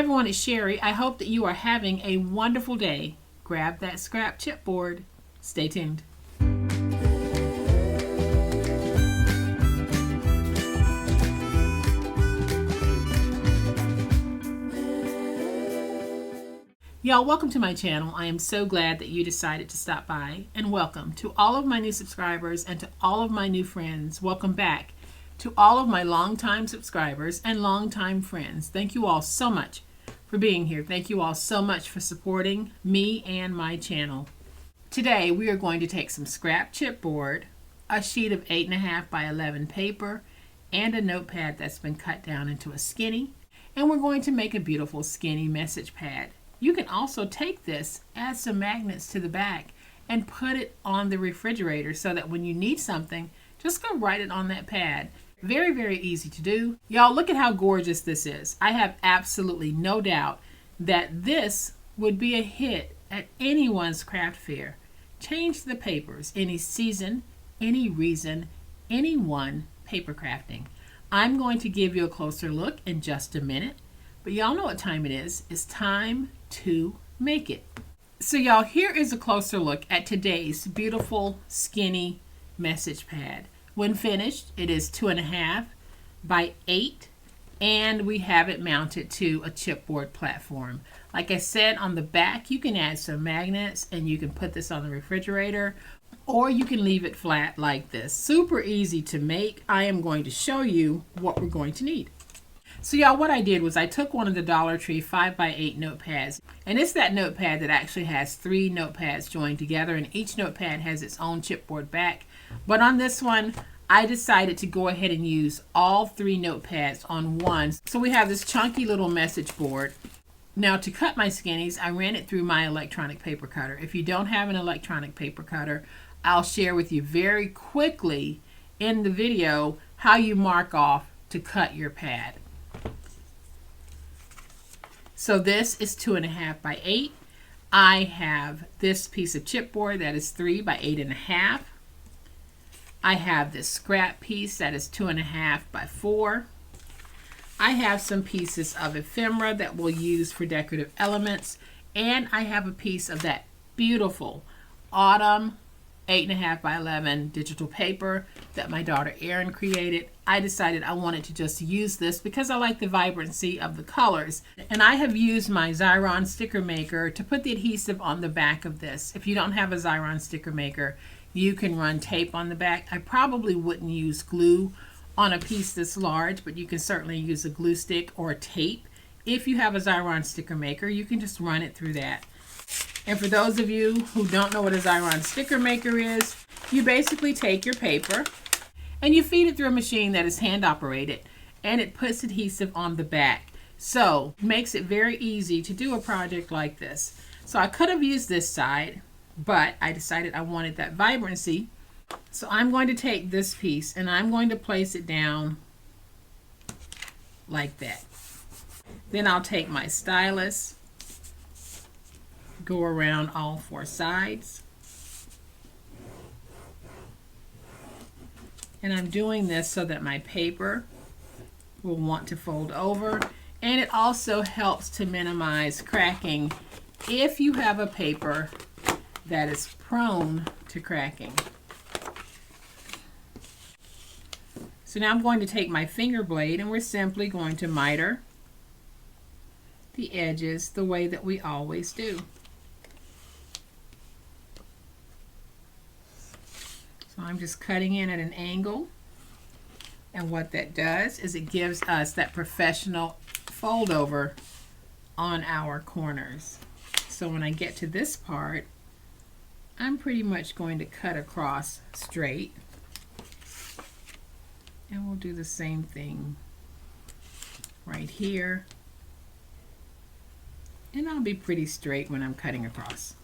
everyone, it's Sherry. I hope that you are having a wonderful day. Grab that scrap chipboard. Stay tuned. Y'all, welcome to my channel. I am so glad that you decided to stop by, and welcome to all of my new subscribers and to all of my new friends. Welcome back to all of my longtime subscribers and longtime friends. Thank you all so much for being here. Thank you all so much for supporting me and my channel. Today we are going to take some scrap chipboard, a sheet of 8.5 by 11 paper, and a notepad that's been cut down into a skinny, and we're going to make a beautiful skinny message pad. You can also take this, add some magnets to the back, and put it on the refrigerator so that when you need something, just go write it on that pad. Very, very easy to do. Y'all, look at how gorgeous this is. I have absolutely no doubt that this would be a hit at anyone's craft fair. Change the papers, any season, any reason, anyone, paper crafting. I'm going to give you a closer look in just a minute, but y'all know what time it is. It's time to make it. So y'all, here is a closer look at today's beautiful skinny message pad. When finished, it is 2.5 by 8, and we have it mounted to a chipboard platform. Like I said, on the back you can add some magnets and you can put this on the refrigerator, or you can leave it flat like this. Super easy to make. I am going to show you what we're going to need. So y'all, what I did was I took one of the Dollar Tree 5x8 notepads, and it's that notepad that actually has 3 notepads joined together, and each notepad has its own chipboard back. But on this one, I decided to go ahead and use all 3 notepads on one. So we have this chunky little message board. Now to cut my skinnies, I ran it through my electronic paper cutter. If you don't have an electronic paper cutter, I'll share with you very quickly in the video how you mark off to cut your pad. So this is 2.5 by 8. I have this piece of chipboard that is 3 by 8.5. I have this scrap piece that is 2.5 by 4. I have some pieces of ephemera that we'll use for decorative elements, and I have a piece of that beautiful autumn 8.5 by 11 digital paper that my daughter Erin created. I decided I wanted to just use this because I like the vibrancy of the colors. And I have used my Xyron sticker maker to put the adhesive on the back of this. If you don't have a Xyron sticker maker, you can run tape on the back. I probably wouldn't use glue on a piece this large, but you can certainly use a glue stick or tape. If you have a Xyron sticker maker, you can just run it through that. And for those of you who don't know what a Xyron sticker maker is, you basically take your paper and you feed it through a machine that is hand operated, and it puts adhesive on the back. So it makes it very easy to do a project like this. So I could have used this side, but I decided I wanted that vibrancy. So I'm going to take this piece and I'm going to place it down like that. Then I'll take my stylus, go around all 4 sides, and I'm doing this so that my paper will want to fold over, and it also helps to minimize cracking if you have a paper that is prone to cracking. So now I'm going to take my finger blade and we're simply going to miter the edges the way that we always do. So I'm just cutting in at an angle, and what that does is it gives us that professional fold over on our corners. So when I get to this part, I'm pretty much going to cut across straight, and we'll do the same thing right here, and I'll be pretty straight when I'm cutting across.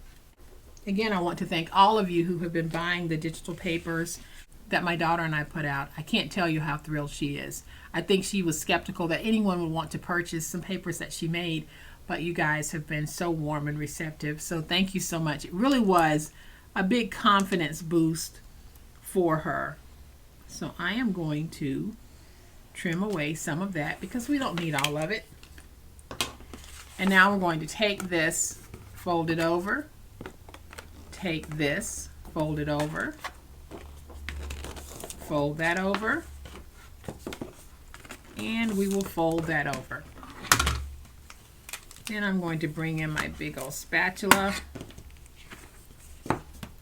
Again, I want to thank all of you who have been buying the digital papers that my daughter and I put out. I can't tell you how thrilled she is. I think she was skeptical that anyone would want to purchase some papers that she made, but you guys have been so warm and receptive. So thank you so much. It really was a big confidence boost for her. So I am going to trim away some of that because we don't need all of it. And now we're going to take this, fold it over, take this, fold it over, fold that over, and we will fold that over. Then I'm going to bring in my big old spatula,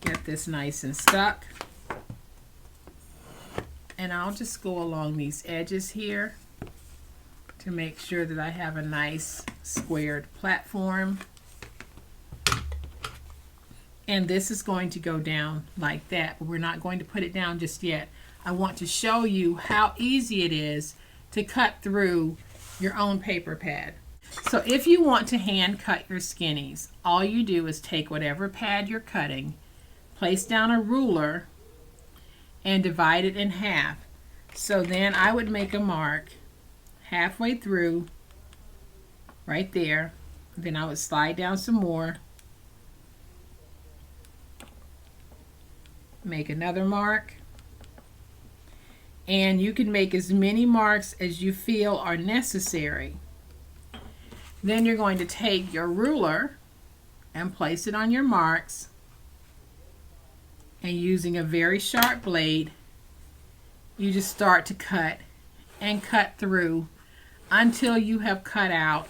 get this nice and stuck, and I'll just go along these edges here to make sure that I have a nice squared platform. And this is going to go down like that, but we're not going to put it down just yet. I want to show you how easy it is to cut through your own paper pad. So if you want to hand cut your skinnies, all you do is take whatever pad you're cutting, place down a ruler, and divide it in half. So then I would make a mark halfway through, right there. Then I would slide down some more, make another mark, and you can make as many marks as you feel are necessary. Then you're going to take your ruler and place it on your marks, and using a very sharp blade, you just start to cut and cut through until you have cut out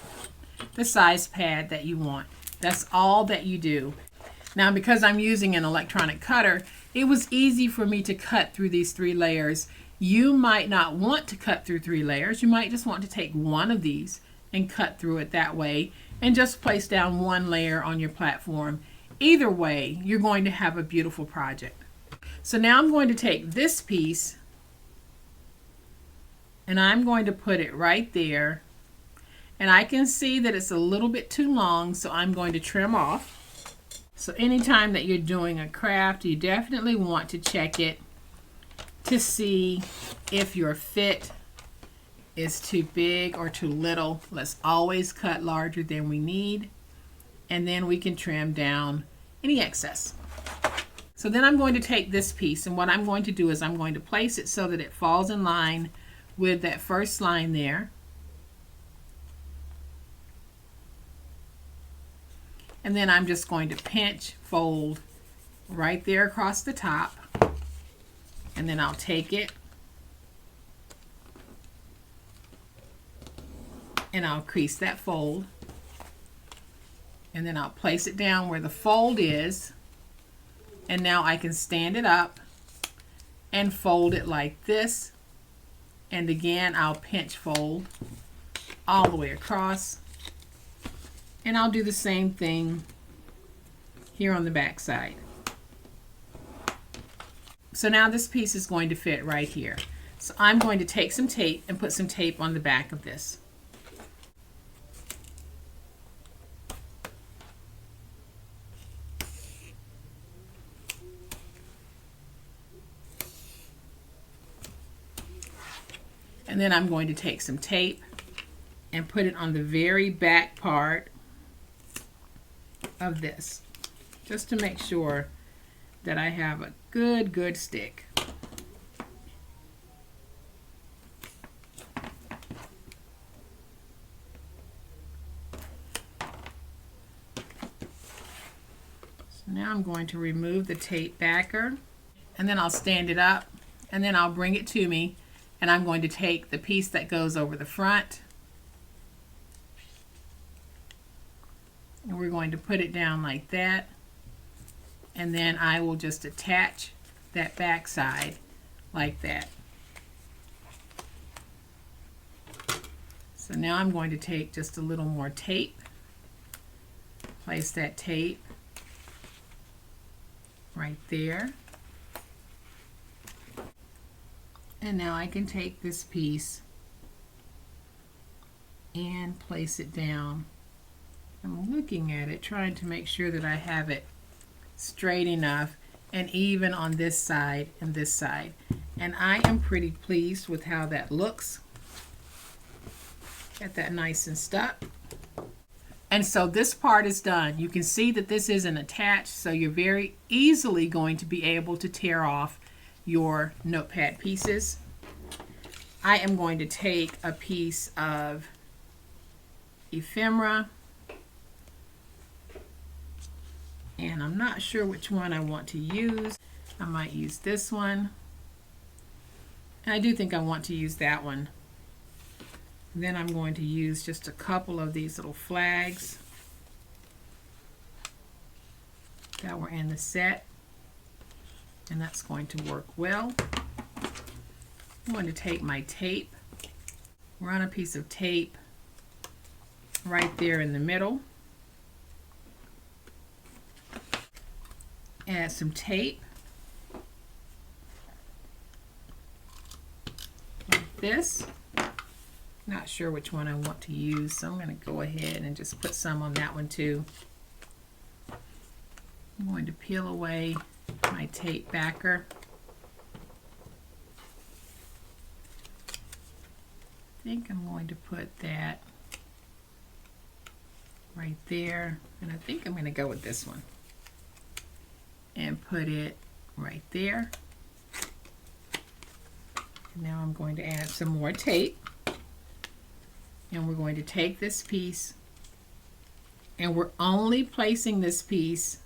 the size pad that you want. That's all that you do. Now, because I'm using an electronic cutter, it was easy for me to cut through these 3 layers. You might not want to cut through 3 layers. You might just want to take one of these and cut through it that way and just place down 1 layer on your platform. Either way, you're going to have a beautiful project. So now I'm going to take this piece and I'm going to put it right there, and I can see that it's a little bit too long, so I'm going to trim off. So anytime that you're doing a craft, you definitely want to check it to see if your fit is too big or too little. Let's always cut larger than we need, and then we can trim down any excess. So then I'm going to take this piece, and what I'm going to do is I'm going to place it so that it falls in line with that first line there. And then I'm just going to pinch, fold right there across the top, and then I'll take it and I'll crease that fold, and then I'll place it down where the fold is, and now I can stand it up and fold it like this, and again I'll pinch fold all the way across, and I'll do the same thing here on the back side. So now this piece is going to fit right here. So I'm going to take some tape and put some tape on the back of this. And then I'm going to take some tape and put it on the very back part of this, just to make sure that I have a good stick. So now I'm going to remove the tape backer, and then I'll stand it up, and then I'll bring it to me, and I'm going to take the piece that goes over the front, and we're going to put it down like that, and then I will just attach that back side like that. So now I'm going to take just a little more tape, place that tape right there, and now I can take this piece and place it down. I'm looking at it, trying to make sure that I have it straight enough and even on this side and this side, and I am pretty pleased with how that looks. Get that nice and stuck. And so this part is done. You can see that this isn't attached, so you're very easily going to be able to tear off your notepad pieces. I am going to take a piece of ephemera And I'm not sure which one I want to use. I might use this one. And I do think I want to use that one. Then I'm going to use just a couple of these little flags that were in the set. And that's going to work well. I'm going to take my tape, run a piece of tape right there in the middle. Add some tape like this. Not sure which one I want to use, so I'm going to go ahead and just put some on that one too. I'm going to peel away my tape backer. I think I'm going to put that right there, and I think I'm going to go with this one and put it right there. And now I'm going to add some more tape, and we're going to take this piece, and we're only placing this piece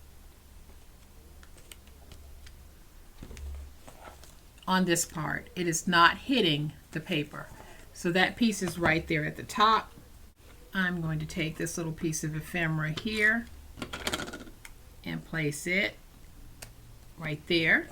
on this part. It is not hitting the paper. So that piece is right there at the top. I'm going to take this little piece of ephemera here and place it right there.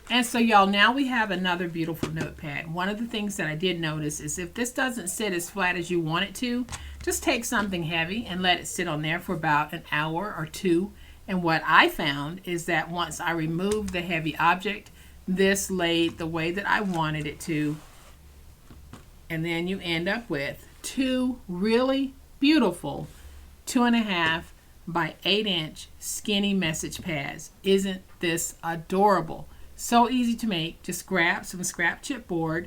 And so y'all, now we have another beautiful notepad. One of the things that I did notice is if this doesn't sit as flat as you want it to, just take something heavy and let it sit on there for about an hour or two. And what I found is that once I removed the heavy object, this laid the way that I wanted it to. And then you end up with two really beautiful 2.5 by 8 inch skinny message pads. Isn't this adorable? So easy to make. Just grab some scrap chipboard,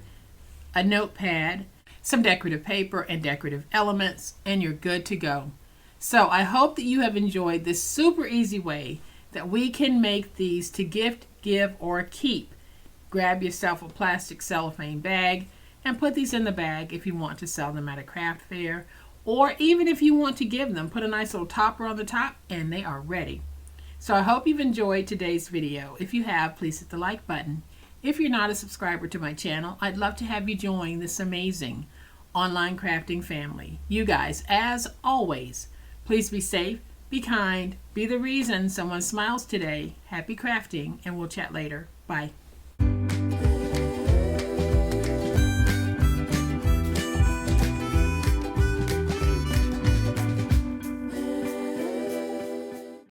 a notepad, some decorative paper and decorative elements, and you're good to go. So I hope that you have enjoyed this super easy way that we can make these to gift, give, or keep. Grab yourself a plastic cellophane bag and put these in the bag if you want to sell them at a craft fair, or even if you want to give them, put a nice little topper on the top and they are ready. So I hope you've enjoyed today's video. If you have, please hit the like button. If you're not a subscriber to my channel, I'd love to have you join this amazing online crafting family. You guys, as always, please be safe, be kind, be the reason someone smiles today. Happy crafting, and we'll chat later. Bye.